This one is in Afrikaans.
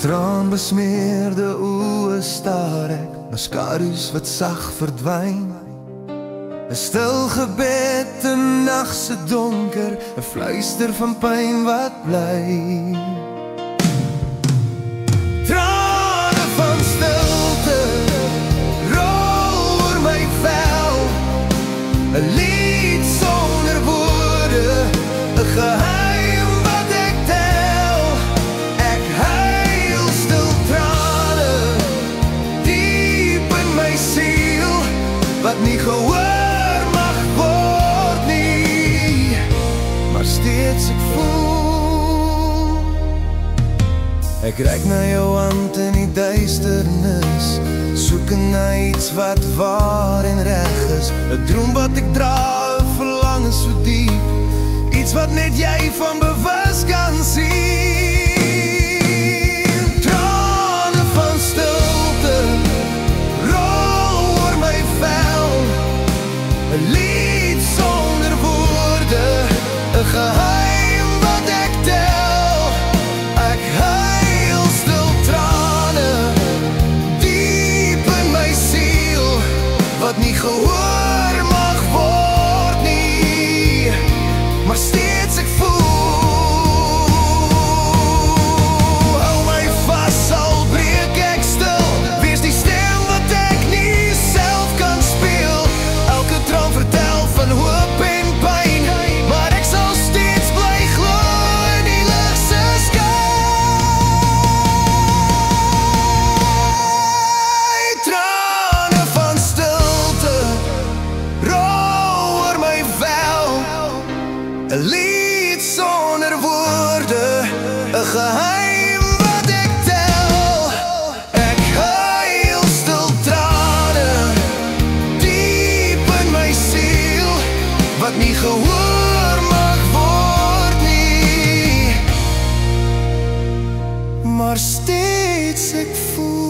Traanbesmeerde oë staar ek na skadu's wat sag verdwyn. 'n Stil gebed in nagse donker, 'n fluister van pyn wat bly. Trane van stilte rol oor my vel, 'n lied sonder woorde, 'n geheim wat ek tel. Ek huil stil trane diep in my siel, wat nie gehoor mag word nie, maar steeds ek voel. Ek reik na jou hand in die duisternis, soeken na iets wat waar en reg is. 'n droom wat ek dra, 'n verlangen so diep, iets wat net jy van bewus kan sien. Trane van stilte rol oor my vel, 'n lied sonder woorde, 'n geheim wat ek tel. Ek huil stil trane diep in my siel, wat nie gehoor mag word nie, maar steeds ek voel. Hou my vas, al breek ek stil, wees die stem wat ek nie self kan speel. Elke droom vertel van hoop en pyn, maar ek sal steeds bly glo in die lig se skyn. Trane van stilte rol oor my vel, 'n lied sonder woorde, 'n geheim wat ek tel. Ek huil stil trane diep in my siel, wat nie gehoor mag word nie, maar steeds ek voel.